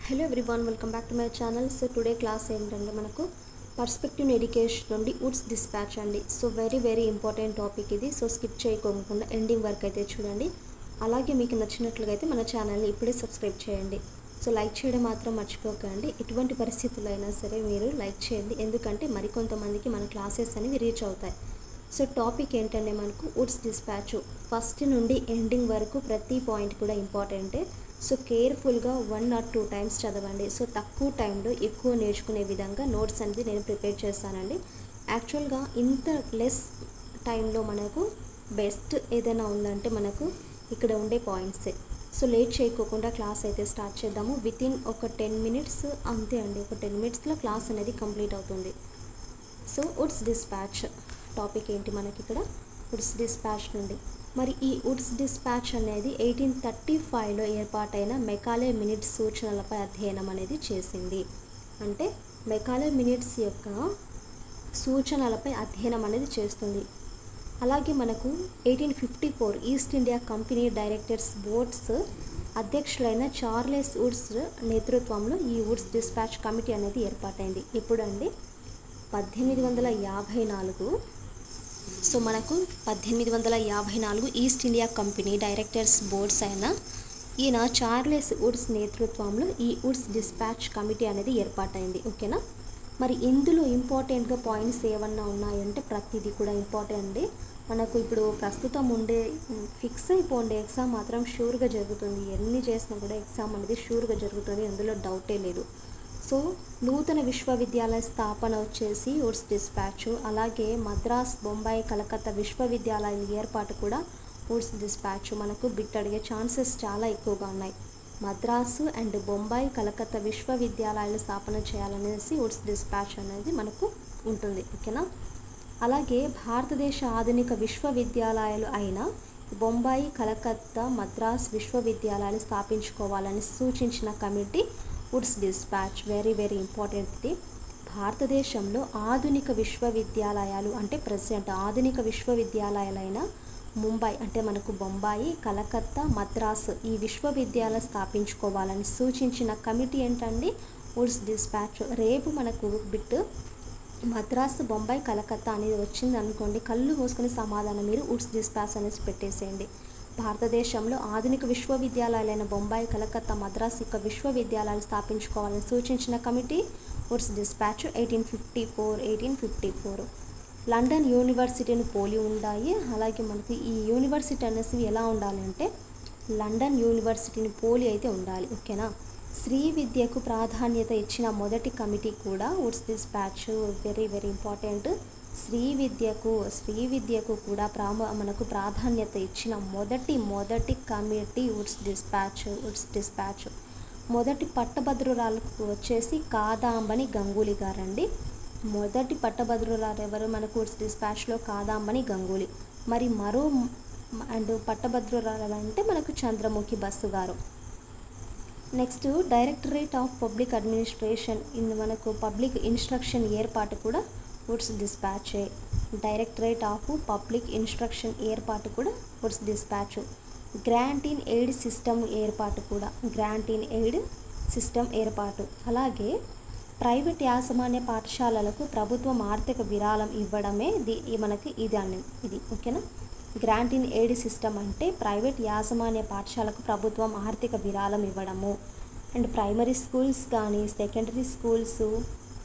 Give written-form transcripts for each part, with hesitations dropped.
Hello everyone, welcome back to my channel. So today class ఏంటంటే మనకు perspective education నుండి Woods dispatch అండి. So very important topic ఇది. So skip చేయకుండా ending వరకు అయితే చూడండి. అలాగే మీకు నచ్చినట్లుగా అయితే మన ఛానల్ని ఇప్పుడే సబ్స్క్రైబ్ చేయండి. సో లైక్ చేయడం మాత్రం మర్చిపోకండి. ఎటువంటి పరిస్థితుల్లో అయినా సరే మీరు లైక్ చేయండి, ఎందుకంటే మరికొంతమందికి మన క్లాసెస్ అనేవి రీచ్ అవుతాయి. సో టాపిక్ ఏంటంటే మనకు వుడ్స్ డిస్పాచ్ ఫస్ట్ నుండి ఎండింగ్ వరకు ప్రతి పాయింట్ కూడా ఇంపార్టెంటే. సో కేర్ఫుల్గా 1 or 2 టైమ్స్ చదవండి. సో తక్కువ టైంలో ఎక్కువ నేర్చుకునే విధంగా నోట్స్ అనేది నేను ప్రిపేర్ చేస్తానండి. యాక్చువల్గా ఇంత లెస్ టైంలో మనకు బెస్ట్ ఏదైనా ఉందంటే మనకు ఇక్కడ ఉండే పాయింట్సే. సో లేట్ చేయకోకుండా క్లాస్ అయితే స్టార్ట్ చేద్దాము. వితిన్ ఒక 10 minutes అంతే అండి. ఒక 10 minutesలో క్లాస్ అనేది కంప్లీట్ అవుతుంది. సో వుడ్స్ డిస్పాచ్ టాపిక్ ఏంటి మనకి ఇక్కడ వుడ్స్ డిస్పాచ్ నుండి. మరి ఈ వుడ్స్ డిస్పాచ్ అనేది 1835లో ఏర్పాటైన మెకాలే మినిట్స్ సూచనలపై అధ్యయనం అనేది చేసింది. అంటే మెకాలే మినిట్స్ యొక్క సూచనలపై అధ్యయనం అనేది చేస్తుంది. అలాగే మనకు 1854 East India company directors boards అధ్యక్షులైన చార్లెస్ వుడ్స్ నేతృత్వంలో ఈ వుడ్స్ డిస్పాచ్ కమిటీ అనేది ఏర్పాటైంది. ఎప్పుడండి? 1854. సో మనకు 1854 East India company directors boards అయిన ఈయన చార్లెస్ వుడ్స్ నేతృత్వంలో ఈ వుడ్స్ డిస్పాచ్ కమిటీ అనేది ఏర్పాటైంది. ఓకేనా? మరి ఇందులో ఇంపార్టెంట్గా పాయింట్స్ ఏమన్నా ఉన్నాయంటే ప్రతిదీ కూడా ఇంపార్టెంట్ అండి. మనకు ఇప్పుడు ప్రస్తుతం ఉండే ఫిక్స్ అయిపోండి, ఎగ్జామ్ మాత్రం షూర్గా జరుగుతుంది. ఎన్ని చేసినా కూడా ఎగ్జామ్ అనేది షూర్గా జరుగుతుంది, అందులో డౌటే లేదు. సో నూతన విశ్వవిద్యాలయ స్థాపన వచ్చేసి వుడ్స్ డిస్పాచ్. అలాగే మద్రాస్, బొంబాయి, కలకత్తా విశ్వవిద్యాలయాల ఏర్పాటు కూడా వుడ్స్ డిస్పాచ్. మనకు బిట్ అడిగే ఛాన్సెస్ చాలా ఎక్కువగా ఉన్నాయి. మద్రాసు అండ్ బొంబాయి, కలకత్తా విశ్వవిద్యాలయాలు స్థాపన చేయాలనేసి వుడ్స్ డిస్పాచ్ అనేది మనకు ఉంటుంది. ఓకేనా? అలాగే భారతదేశ ఆధునిక విశ్వవిద్యాలయాలు అయిన బొంబాయి, కలకత్తా, మద్రాస్ విశ్వవిద్యాలయాలు స్థాపించుకోవాలని సూచించిన committee Woods dispatch. Very important ఇది. భారతదేశంలో ఆధునిక విశ్వవిద్యాలయాలు అంటే ప్రెసెంట్ ఆధునిక విశ్వవిద్యాలయాలైన ముంబై అంటే మనకు బొంబాయి, కలకత్తా, మద్రాస్ ఈ విశ్వవిద్యాలయాలు స్థాపించుకోవాలని సూచించిన కమిటీ ఏంటండి? Woods dispatch. రేపు మనకు బిట్ మద్రాస్, బొంబాయి, కలకత్తా అనేది వచ్చింది అనుకోండి, కళ్ళు మూసుకుని సమాధానం మీరు వుడ్స్ డిస్పాచ్ అనేసి పెట్టేసేయండి. భారతదేశంలో ఆధునిక విశ్వవిద్యాలయాలైన బొంబాయి, కలకత్తా, మద్రాస్ యొక్క విశ్వవిద్యాలయాలు స్థాపించుకోవాలని సూచించిన కమిటీ వుడ్స్ డిస్పాచ్ 1854. లండన్ యూనివర్సిటీని పోలి ఉన్నాయి. అలాగే మనకి ఈ యూనివర్సిటీ అనేసి ఎలా ఉండాలి అంటే లండన్ యూనివర్సిటీని పోలి అయితే ఉండాలి. ఓకేనా? స్త్రీ విద్యకు ప్రాధాన్యత ఇచ్చిన మొదటి కమిటీ కూడా వుడ్స్ డిస్పాచ్. Very important. స్త్రీ విద్యకు కూడా మనకు ప్రాధాన్యత ఇచ్చిన మొదటి కమిటీ వుడ్స్ డిస్పాచ్. మొదటి పట్టభద్రురాలకు వచ్చేసి కాదాంబని గంగూలీ గారండి. మొదటి పట్టభద్రురాలు ఎవరు మనకు వుడ్స్ డిస్పాచ్లో? కాదాంబని గంగూలీ. మరి మరో అండ్ పట్టభద్రురాలు అంటే మనకు చంద్రముఖి బస్సు గారు. Next directorate of public administration మనకు పబ్లిక్ ఇన్స్ట్రక్షన్ ఏర్పాటు కూడా Woods dispatch. Directorate of public instruction ఏర్పాటు కూడా Woods dispatch. Grant in aid system ఏర్పాటు. అలాగే ప్రైవేట్ యాజమాన్య పాఠశాలలకు ప్రభుత్వం ఆర్థిక విరాళం ఇవ్వడమే మనకి ఇది. ఓకేనా? గ్రాంట్ ఇన్ ఎయిడ్ సిస్టమ్ అంటే ప్రైవేట్ యాజమాన్య పాఠశాలకు ప్రభుత్వం ఆర్థిక విరాళం ఇవ్వడము. అండ్ ప్రైమరీ స్కూల్స్ కానీ, సెకండరీ స్కూల్స్,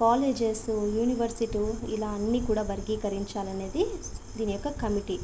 కాలేజెస్, యూనివర్సిటీ ఇలా అన్నీ కూడా వర్గీకరించాలనేది దీని యొక్క కమిటీ.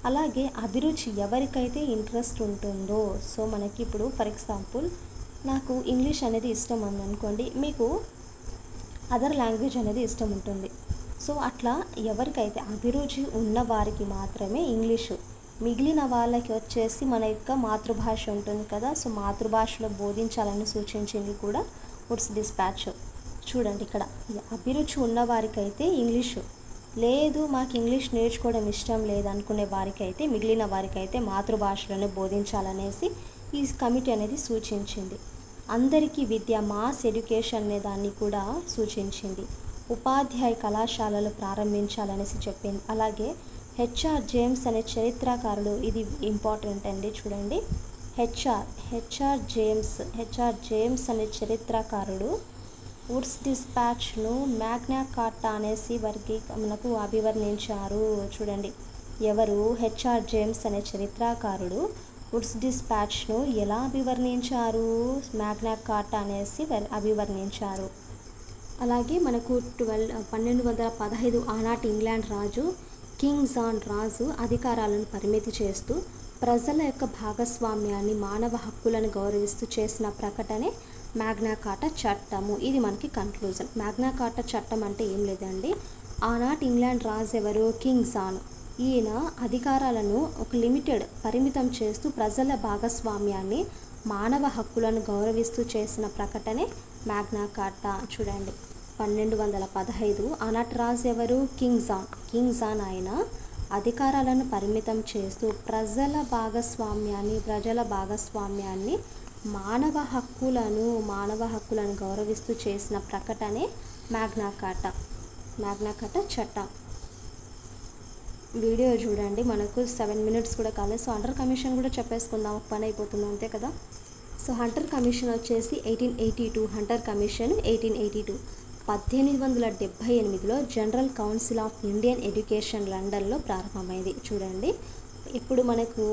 అలాగే అభిరుచి ఎవరికైతే ఇంట్రెస్ట్ ఉంటుందో, సో మనకి ఇప్పుడు ఫర్ ఎగ్జాంపుల్ నాకు ఇంగ్లీష్ అనేది ఇష్టం ఉంది అనుకోండి, మీకు అదర్ లాంగ్వేజ్ అనేది ఇష్టం ఉంటుంది. సో అట్లా ఎవరికైతే అభిరుచి ఉన్న వారికి మాత్రమే ఇంగ్లీషు, మిగిలిన వాళ్ళకి వచ్చేసి మన యొక్క మాతృభాష ఉంటుంది కదా, సో మాతృభాషలో బోధించాలని సూచించింది కూడా వుడ్స్ డిస్పాచ్. చూడండి ఇక్కడ అభిరుచి ఉన్న వారికైతే ఇంగ్లీషు, లేదు మాకు ఇంగ్లీష్ నేర్చుకోవడం ఇష్టం లేదనుకునే వారికైతే మిగిలిన వారికైతే మాతృభాషలోనే బోధించాలనేసి ఈ కమిటీ అనేది సూచించింది. అందరికీ విద్య, మాస్ ఎడ్యుకేషన్ అనే దాన్ని కూడా సూచించింది. ఉపాధ్యాయ కళాశాలలు ప్రారంభించాలనేసి చెప్పింది. అలాగే హెచ్ఆర్ జేమ్స్ అనే చరిత్రకారుడు, ఇది ఇంపార్టెంట్ అండి చూడండి, హెచ్ఆర్ జేమ్స్ అనే చరిత్రకారుడు వుడ్స్ డిస్పాచ్ను మ్యాగ్నా కార్టా అనేసి మనకు అభివర్ణించారు. చూడండి, ఎవరు? హెచ్ఆర్ జేమ్స్ అనే చరిత్రకారుడు వుడ్స్ డిస్పాచ్ను ఎలా అభివర్ణించారు? మ్యాగ్నా కార్టా అనేసి అభివర్ణించారు. అలాగే మనకు 1215 ఆనాటి ఇంగ్లాండ్ రాజు కింగ్ జాన్ రాజు అధికారాలను పరిమితి చేస్తూ ప్రజల యొక్క భాగస్వామ్యాన్ని, మానవ హక్కులను గౌరవిస్తూ చేసిన ప్రకటనే మ్యాగ్నా కార్టా చట్టము. ఇది మనకి కన్క్లూజన్. మ్యాగ్నా కార్టా చట్టం అంటే ఏం లేదండి, ఆనాటి ఇంగ్లాండ్ రాజు ఎవరు? King John. ఈయన అధికారాలను ఒక పరిమితం చేస్తూ ప్రజల భాగస్వామ్యాన్ని, మానవ హక్కులను గౌరవిస్తూ చేసిన ప్రకటనే మ్యాగ్నా కార్టా. చూడండి, 1215 ఆనాటి రాజు ఎవరు? King John. ఆయన అధికారాలను పరిమితం చేస్తూ ప్రజల భాగస్వామ్యాన్ని, మానవ హక్కులను గౌరవిస్తూ చేసిన ప్రకటనే మ్యాగ్నా కార్టా చట్టం. వీడియో చూడండి, మనకు 7 minutes కూడా కాలేదు. సో హంటర్ కమిషన్ కూడా చెప్పేసుకుందాం, ఒక పని అయిపోతుంది, అంతే కదా. సో హంటర్ కమిషన్ వచ్చేసి 1882. Hunter commission 1882. 1878లో general council of Indian education లండన్లో ప్రారంభమైంది. చూడండి, ఇప్పుడు మనకు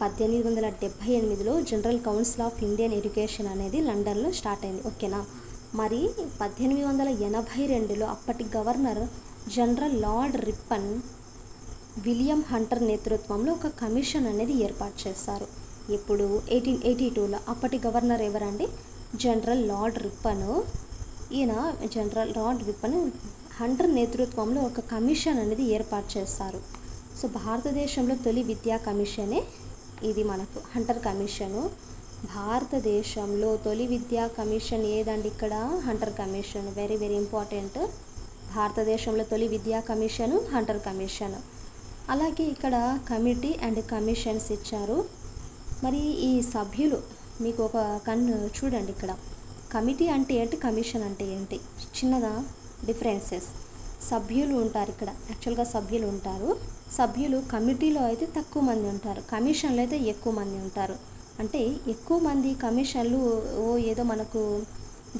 1878లో general council of Indian education అనేది లండన్లో స్టార్ట్ అయింది. ఓకేనా. మరి 1882లో అప్పటి governor general Lord Rippon William Hunter నేతృత్వంలో ఒక కమిషన్ అనేది ఏర్పాటు చేశారు. ఇప్పుడు 1882లో అప్పటి గవర్నర్ ఎవరండి? General Lord Ripon. ఈయన జనరల్ లార్డ్ రిప్పన్ హంటర్ నేతృత్వంలో ఒక కమిషన్ అనేది ఏర్పాటు చేశారు. సో భారతదేశంలో తొలి విద్యా కమిషనే ఇది మనకు హంటర్ కమిషను. భారతదేశంలో తొలి విద్యా కమిషన్ ఏదండి? ఇక్కడ Hunter commission. Very very important. భారతదేశంలో తొలి విద్యా కమిషను హంటర్ కమిషన్. అలాగే ఇక్కడ కమిటీ అండ్ కమిషన్స్ ఇచ్చారు. మరి ఈ సభ్యులు మీకు ఒక చూడండి, ఇక్కడ కమిటీ అంటే ఏంటి, కమిషన్ అంటే ఏంటి, చిన్నగా డిఫరెన్సెస్. సభ్యులు ఉంటారు ఇక్కడ, యాక్చువల్గా సభ్యులు ఉంటారు. సభ్యులు కమిటీలో అయితే తక్కువ మంది ఉంటారు, కమిషన్లో అయితే ఎక్కువ మంది ఉంటారు. అంటే ఎక్కువ మంది కమిషన్లు ఏదో మనకు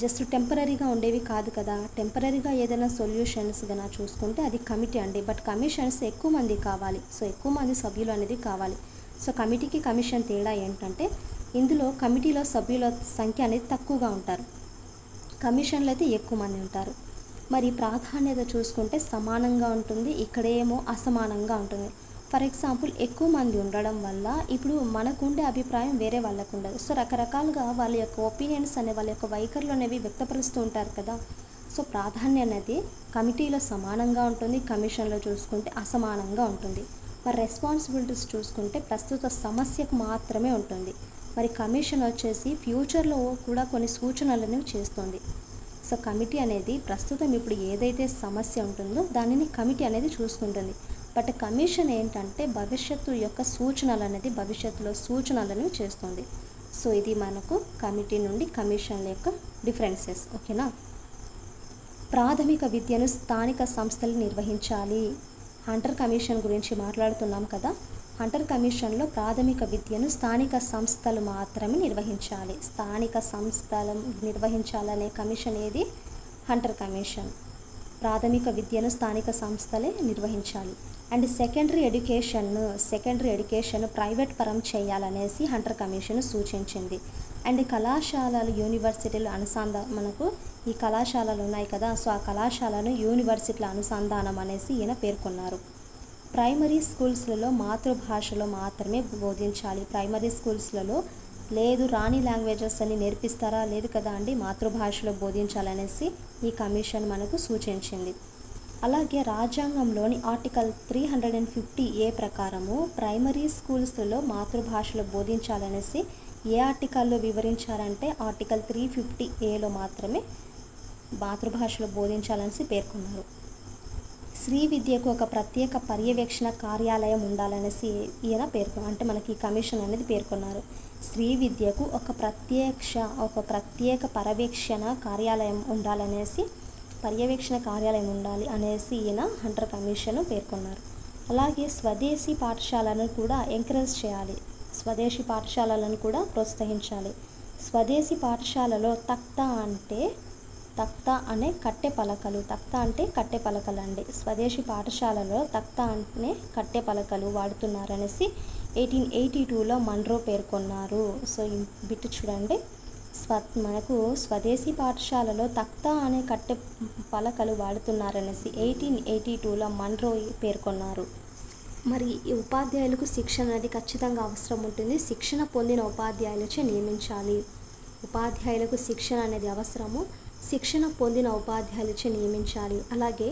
జస్ట్ టెంపరీగా ఉండేవి కాదు కదా. టెంపరీగా ఏదైనా సొల్యూషన్స్ కన్నా చూసుకుంటే అది కమిటీ అండి. బట్ కమిషన్స్ ఎక్కువ మంది కావాలి. సో ఎక్కువ మంది సభ్యులు అనేది కావాలి. సో కమిటీకి కమిషన్ తేడా ఏంటంటే, ఇందులో కమిటీలో సభ్యుల సంఖ్య అనేది తక్కువగా ఉంటారు, కమిషన్లు అయితే ఎక్కువ మంది ఉంటారు. మరి ప్రాధాన్యత చూసుకుంటే సమానంగా ఉంటుంది, ఇక్కడేమో అసమానంగా ఉంటుంది. ఫర్ ఎగ్జాంపుల్, ఎక్కువ మంది ఉండడం వల్ల ఇప్పుడు మనకుండే అభిప్రాయం వేరే వాళ్ళకు ఉండదు. సో రకరకాలుగా వాళ్ళ యొక్క ఒపీనియన్స్ వాళ్ళ యొక్క వైఖరులు అనేవి వ్యక్తపరుస్తూ ఉంటారు కదా. సో ప్రాధాన్యత అనేది కమిటీలో సమానంగా ఉంటుంది, కమిషన్లో చూసుకుంటే అసమానంగా ఉంటుంది. మరి రెస్పాన్సిబిలిటీస్ చూసుకుంటే ప్రస్తుత సమస్యకు మాత్రమే ఉంటుంది. మరి కమిషన్ వచ్చేసి ఫ్యూచర్లో కూడా కొన్ని సూచనలను చేస్తుంది. సో కమిటీ అనేది ప్రస్తుతం ఇప్పుడు ఏదైతే సమస్య ఉంటుందో దానిని కమిటీ అనేది చూసుకుంటుంది. బట్ కమిషన్ ఏంటంటే భవిష్యత్తులో సూచనలను చేస్తుంది. సో ఇది మనకు కమిటీ నుండి కమిషన్ యొక్క డిఫరెన్సెస్. ఓకేనా. ప్రాథమిక విద్యను స్థానిక సంస్థలు నిర్వహించాలి. హంటర్ కమిషన్ గురించి మాట్లాడుతున్నాం కదా. హంటర్ కమిషన్లో ప్రాథమిక విద్యను స్థానిక సంస్థలు మాత్రమే నిర్వహించాలి. స్థానిక సంస్థలు నిర్వహించాలనే కమిషన్ ఏది? Hunter commission. ప్రాథమిక విద్యను స్థానిక సంస్థలే నిర్వహించాలి. అండ్ సెకండరీ ఎడ్యుకేషన్ ప్రైవేట్ పరం చేయాలనేసి హంటర్ కమిషన్ సూచించింది. అండ్ కళాశాలలు, యూనివర్సిటీలు మనకు ఈ కళాశాలలు ఉన్నాయి కదా. సో ఆ కళాశాలను యూనివర్సిటీల అనుసంధానం అనేసి ఈయన పేర్కొన్నారు. ప్రైమరీ స్కూల్స్లలో మాతృభాషలో మాత్రమే బోధించాలి. ప్రైమరీ స్కూల్స్లలో లేదు రాణి లాంగ్వేజెస్ అని నేర్పిస్తారా? లేదు కదా అండి, మాతృభాషలో బోధించాలనేసి ఈ కమిషన్ మనకు సూచించింది. అలాగే రాజ్యాంగంలోని ఆర్టికల్ 350A ప్రకారము ప్రైమరీ స్కూల్స్లో మాతృభాషలో బోధించాలనేసి ఏ ఆర్టికల్లో వివరించారంటే ఆర్టికల్ 350Aలో మాత్రమే మాతృభాషలో బోధించాలనేసి పేర్కొన్నారు. స్త్రీ విద్యకు ఒక ప్రత్యేక పర్యవేక్షణ కార్యాలయం ఉండాలనేసి ఈయన అంటే మనకి కమిషన్ అనేది పేర్కొన్నారు. స్త్రీ విద్యకు ఒక ప్రత్యేక పర్యవేక్షణ కార్యాలయం ఉండాలి అనేసి ఈయన హంటర్ కమిషన్ పేర్కొన్నారు. అలాగే స్వదేశీ పాఠశాలను కూడా ఎంకరేజ్ చేయాలి. స్వదేశీ పాఠశాలలను కూడా ప్రోత్సహించాలి. స్వదేశీ పాఠశాలలో తఖ్తా అనే కట్టె పలకలు అండి. స్వదేశీ పాఠశాలలో తఖ్తా అనే కట్టె పలకలు వాడుతున్నారనేసి 1882లో మన్రో పేర్కొన్నారు. సో ఈ బిట్ చూడండి, మనకు స్వదేశీ పాఠశాలలో తఖ్తా అనే కట్టె పలకలు వాడుతున్నారనేసి 1882లో మన్రో పేర్కొన్నారు. మరి ఈ ఉపాధ్యాయులకు శిక్షణ అనేది ఖచ్చితంగా అవసరం ఉంటుంది. శిక్షణ పొందిన ఉపాధ్యాయులచే నియమించాలి. ఉపాధ్యాయులకు శిక్షణ అనేది అవసరము. శిక్షణ పొందిన ఉపాధ్యాయులచే నియమించాలి. అలాగే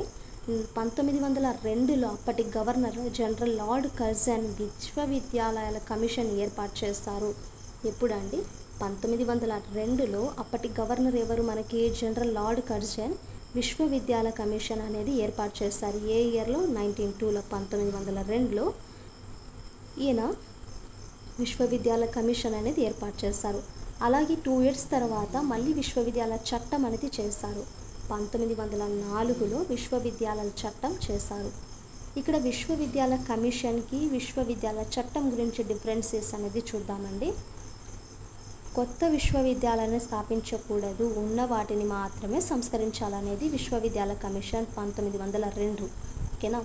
1902లో అప్పటి గవర్నర్ జనరల్ లార్డ్ కర్జన్ విశ్వవిద్యాలయాల కమిషన్ ఏర్పాటు చేస్తారు. ఎప్పుడండి? 1902లో అప్పటి గవర్నర్ ఎవరు మనకి? జనరల్ లార్డ్ కర్జన్ విశ్వవిద్యాలయ కమిషన్ అనేది ఏర్పాటు చేస్తారు. ఏ ఇయర్లో? 1902లో 1902లో ఈయన విశ్వవిద్యాలయ కమిషన్ అనేది ఏర్పాటు చేస్తారు. అలాగే 2 years తర్వాత మళ్ళీ విశ్వవిద్యాలయ చట్టం అనేది చేశారు. 1904లో విశ్వవిద్యాలయ చట్టం చేశారు. ఇక్కడ విశ్వవిద్యాలయ కమిషన్కి విశ్వవిద్యాలయ చట్టం గురించి డిఫరెన్సెస్ అనేది చూద్దామండి. కొత్త విశ్వవిద్యాలయాన్ని స్థాపించకూడదు, ఉన్న వాటిని మాత్రమే సంస్కరించాలనేది విశ్వవిద్యాలయ కమిషన్ 1902. ఓకేనా?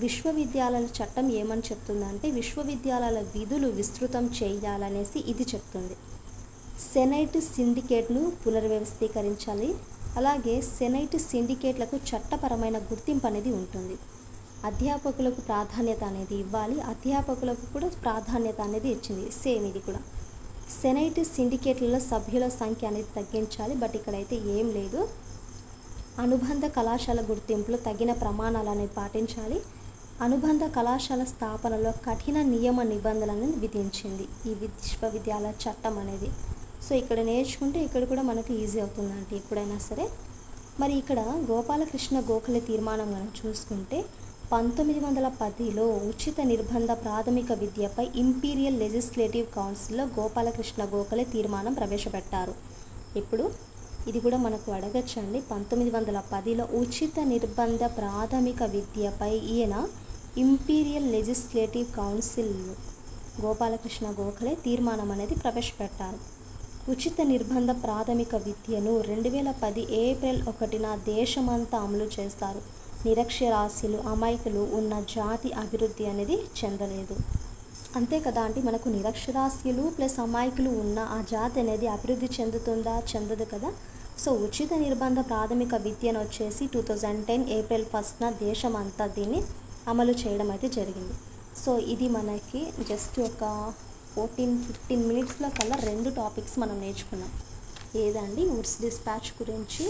విశ్వవిద్యాలయాల చట్టం ఏమని చెప్తుందంటే విశ్వవిద్యాలయాల విధులు విస్తృతం చేయాలనేసి ఇది చెప్తుంది. సెనైట్ సిండికేట్ను పునర్వ్యవస్థీకరించాలి. అలాగే సెనైట్ సిండికేట్లకు చట్టపరమైన గుర్తింపు అనేది ఉంటుంది. అధ్యాపకులకు ప్రాధాన్యత అనేది ఇవ్వాలి. అధ్యాపకులకు కూడా ప్రాధాన్యత అనేది ఇచ్చింది. సేమ్ ఇది కూడా. సెనైట్ సిండికేట్లలో సభ్యుల సంఖ్య అనేది తగ్గించాలి. బట్ ఇక్కడైతే ఏం లేదు. అనుబంధ కళాశాల గుర్తింపులో తగిన ప్రమాణాలు అనేది పాటించాలి. అనుబంధ కళాశాల స్థాపనలో కఠిన నియమ నిబంధనలను విధించింది ఈ విశ్వవిద్యాలయ చట్టం అనేది. సో ఇక్కడ నేర్చుకుంటే ఇక్కడ కూడా మనకు ఈజీ అవుతుందంటే ఎప్పుడైనా సరే. మరి ఇక్కడ గోపాలకృష్ణ గోఖలే తీర్మానం మనం చూసుకుంటే 1910లో ఉచిత నిర్బంధ ప్రాథమిక విద్యపై ఇంపీరియల్ లెజిస్లేటివ్ కౌన్సిల్లో గోపాలకృష్ణ గోఖలే తీర్మానం ప్రవేశపెట్టారు. ఇప్పుడు ఇది కూడా మనకు అడగచ్చండి. 1910లో ఉచిత నిర్బంధ ప్రాథమిక విద్యపై ఈయన imperial legislative council Gopalakrishna Gokhale తీర్మానం అనేది ప్రవేశపెట్టారు. ఉచిత నిర్బంధ ప్రాథమిక విద్యను 2010 ఏప్రిల్ 1న దేశమంతా అమలు చేస్తారు. నిరక్షరాస్యులు, అమాయకులు ఉన్న జాతి అభివృద్ధి అనేది చెందలేదు. అంతే కదా అంటే మనకు నిరక్షరాస్యులు ప్లస్ అమాయకులు ఉన్న ఆ జాతి అనేది అభివృద్ధి చెందుతుందా? చెందదు కదా. సో ఉచిత నిర్బంధ ప్రాథమిక విద్యను వచ్చేసి 2010 ఏప్రిల్ 1న దేశమంతా దీన్ని అమలు చేయడం అయితే జరిగింది. సో ఇది మనకి జస్ట్ ఒక 14-15 మినిట్స్లో కల్లా 2 టాపిక్స్ మనం నేర్చుకున్నాం. ఏదండి? వుడ్స్ డిస్పాచ్ గురించి,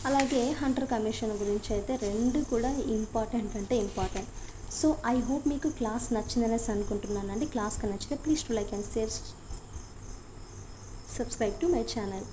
అలాగే హంటర్ కమిషన్ గురించి అయితే 2 కూడా ఇంపార్టెంట్. సో ఐ హోప్ మీకు క్లాస్ నచ్చిందనేసి అనుకుంటున్నానండి. క్లాస్ నచ్చితే please to like and share, subscribe to my channel.